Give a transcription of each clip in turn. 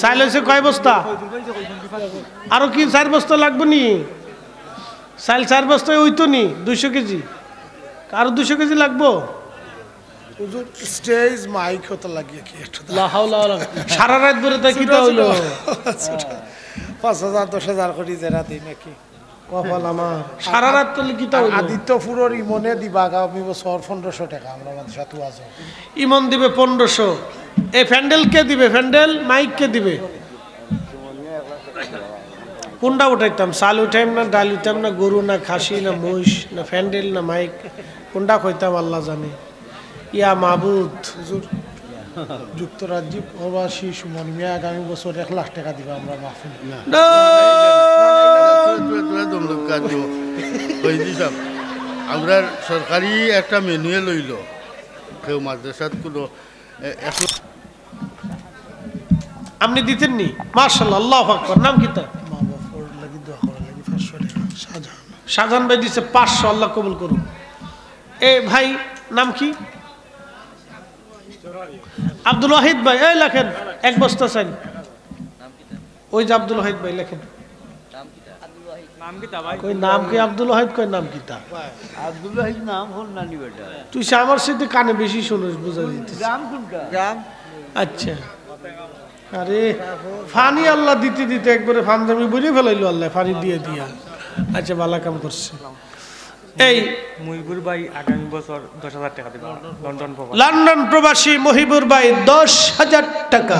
চাইল হয়েছে কয় বস্তা? আরো কি 4 বস্তা লাগবে নি? চাইল 4 বস্তা ওই তো নি 200 কেজি, আরো 200 কেজি লাগবো। স্টেজ মাইক হতে লাগিয়ে কি একটু সারা রাত ধরে তা কিটা হইলো? 5,000 10,000 কোটি জেরা দিই নাকি কপাল আমার। সারা রাত তো কিটা হইলো? আদিত্যপুরের ইমনে দিবা আগামী বছর 1500 টাকা আমরা আমাদের সাথে আছে। ইমন দিবে 1500। এই প্যান্ডেল কে দিবে? প্যান্ডেল মাইক কে দিবে? কোনটা উঠাইতাম? চাল উঠাইম না ডাল উঠাইম না গরু না খাসি না মহিষ না প্যান্ডেল না মাইক? কোনটা কইতাম আল্লাহ জানে। ইয়া মাহবুদ, হুজুর যুক্তরাজ্য প্রবাসী সুমন মিয়া আগামী বছর 1 লাখ টাকা দিবা আমরা মাহফিল। আমরা সরকারি একটা মেনুয়ে লইল কেউ মাদ্রাসাত কোনো আপনি দিতেন নি? মাশাআল্লাহ, আল্লাহু আকবার। নাম কি তার? মা বাবার লাগি দোয়া করা লাগি 500 টাকা। শাহজাহান ভাই দিছে 500, আল্লাহ কবুল করুন। এ ভাই নাম কি? আব্দুল ওয়াহিদ ভাই, এই লেখেন 1 বস্তা চাই। ওই যে আব্দুল ওয়াহিদ ভাই লেখেন। কই নাম কি আব্দুল ওয়াহিদ? কই নাম কি তা? আব্দুল ওয়াহিদ নাম হল নানি বেটা। তুই আমার সাথে কানে বেশি শুনিস, বুঝা দিতে। গ্রাম কোনটা? গ্রাম। আচ্ছা, আরে ফানি আল্লাহ দিতে দিতে একবারে ফানজামি বলে ফেলাইলো আল্লাহ, ফানি দিয়ে দিয়া। আচ্ছা, ভালো কাম করছে। এই মহিবুর ভাই আগামী বছর 10,000 টাকা দিবে লন্ডন প্রবাসী মহিবুর ভাই 10,000 টাকা।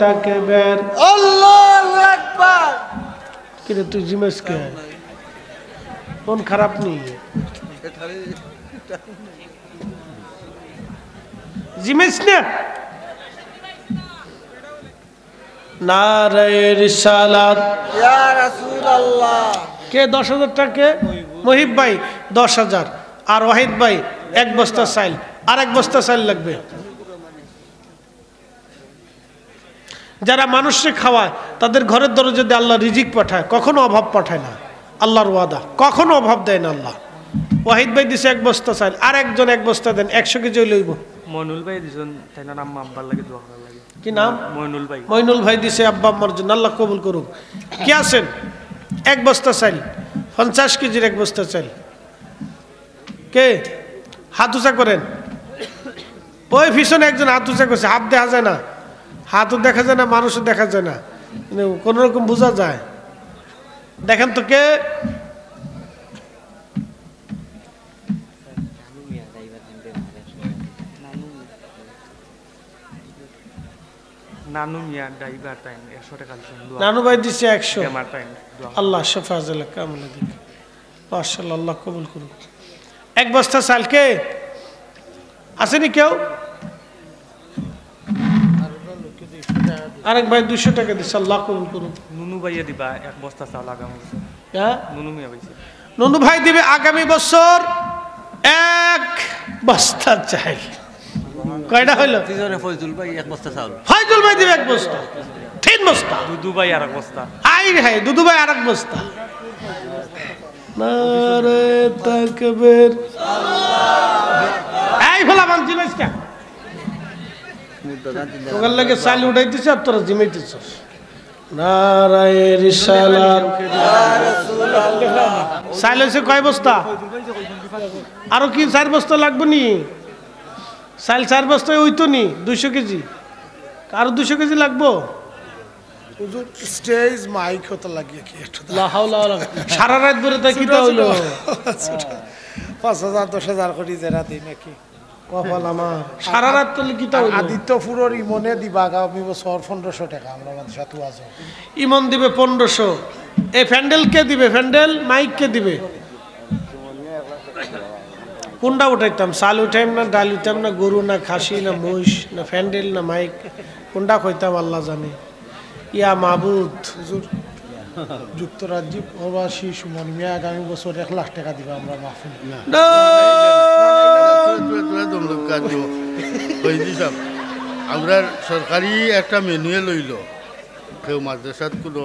তাকবীর, আল্লাহু আকবার। কিরে তুই জিমেস কে? কোন খারাপ নেই জিমেস না? নারায়ে রিসালাত ইয়া রাসূলুল্লাহ। কে 10,000 টাকা? মহিব ভাই 10,000। আর ওয়াহিদ ভাই 1 বস্তা চাইল, আর 1 বস্তা চাইল লাগবে। যারা মানুষকে খাওয়ায় তাদের ঘরের দরজা দিয়ে আল্লাহ রিজিক পাঠায়, কখনো অভাব পাঠায় না। আল্লাহর ওয়াদা, কখনো অভাব দেয় না আল্লাহ। ওয়াহিদ ভাই দিছে 1 বস্তা চাইল, আর একজন 1 বস্তা দেন, 100 কেজি লইব। মইনুল ভাই দিছেন, তাই না? নাম আব্বার লাগে দোয়া করা লাগে। কি নাম? মইনুল ভাই। মইনুল ভাই দিছে আব্বা আম্মার জন্য, আল্লাহ কবুল করুক। কি আছেন? 1 বস্তা চাইল, 50 কেজির 1 বস্তা চাইল। কে হাত উঁচা করেন? ওই পিছনে একজন হাত উঁচা করছে। হাত দেখা যায় না, হাতও দেখা যায় না, মানুষও দেখা যায় না, কোন রকম বোঝা যায়। দেখেন তো কে? নানু মিয়া ড্রাইভার টাইম 100 টাকা দিছেন। নানু ভাই দিছে 100। আমার টাইম আল্লাহ শাফাজাল কামলা দিক। মাশাআল্লাহ, আল্লাহ কবুল করুন। 1 বস্তা চাল কে আসেনি কেউ? আরেক ভাই 200 টাকা দিছে, আল্লাহ কবুল করুন। নুনু ভাইয়া দিবা 1 বস্তা চাল আগামী বছর। হ্যাঁ, নুনু মিয়া ভাইছে। নুনু ভাই দিবে আগামী বছর 1 বস্তা চাল। কয়টা হইল? ফয়জুল ভাই 1 বস্তা চাউল। ফয়জুল ভাই দিবে 1 বস্তা, 3 বস্তা। দুদু ভাই আর 1 বস্তা। আই রে, দুদু ভাই আরেক বস্তা। নারে তাকবীর। এই ফলা মান জিমাইস কা? তোর লাগে চাল উঠাইতেছ আর তোরা জিমাইতেছস। নারায়ে রিসালাত ইয়া রাসূলুল্লাহ। চাল হইছে কয় বস্তা? আরো কি 4 বস্তা লাগবে নি? চাল 4 বস্তা ওই তো নি 200 কেজি, আরো 200 কেজি লাগবো। হুজুর স্টেজ মাইক হতে লাগিয়ে কি একটু সারা রাত ধরে তা কিটা হইলো? 5,000 10,000 কোটি জেরা দিই নাকি কপাল আমার। সারা রাত তো কিটা হইলো? আদিত্যপুরের ইমনে দিবা আগামী বছর 1500 টাকা আমরা আমাদের সাথে আছে। ইমন দিবে 1500। এই প্যান্ডেল কে দিবে? প্যান্ডেল মাইক কে দিবে? কোনটা উঠাইতাম? চাল উঠাইম না ডাল উঠাইম না গরু না খাসি না মহিষ না প্যান্ডেল না মাইক? কোনটা কইতাম আল্লাহ জানে। ইয়া মাহবুদ, হুজুর যুক্তরাজ্য প্রবাসী সুমন মিয়া আগামী বছর 1 লাখ টাকা দিবা আমরা মাহফিল। আমরা সরকারি একটা মেনুয়ে লইল কেউ মাদ্রাসাত কোনো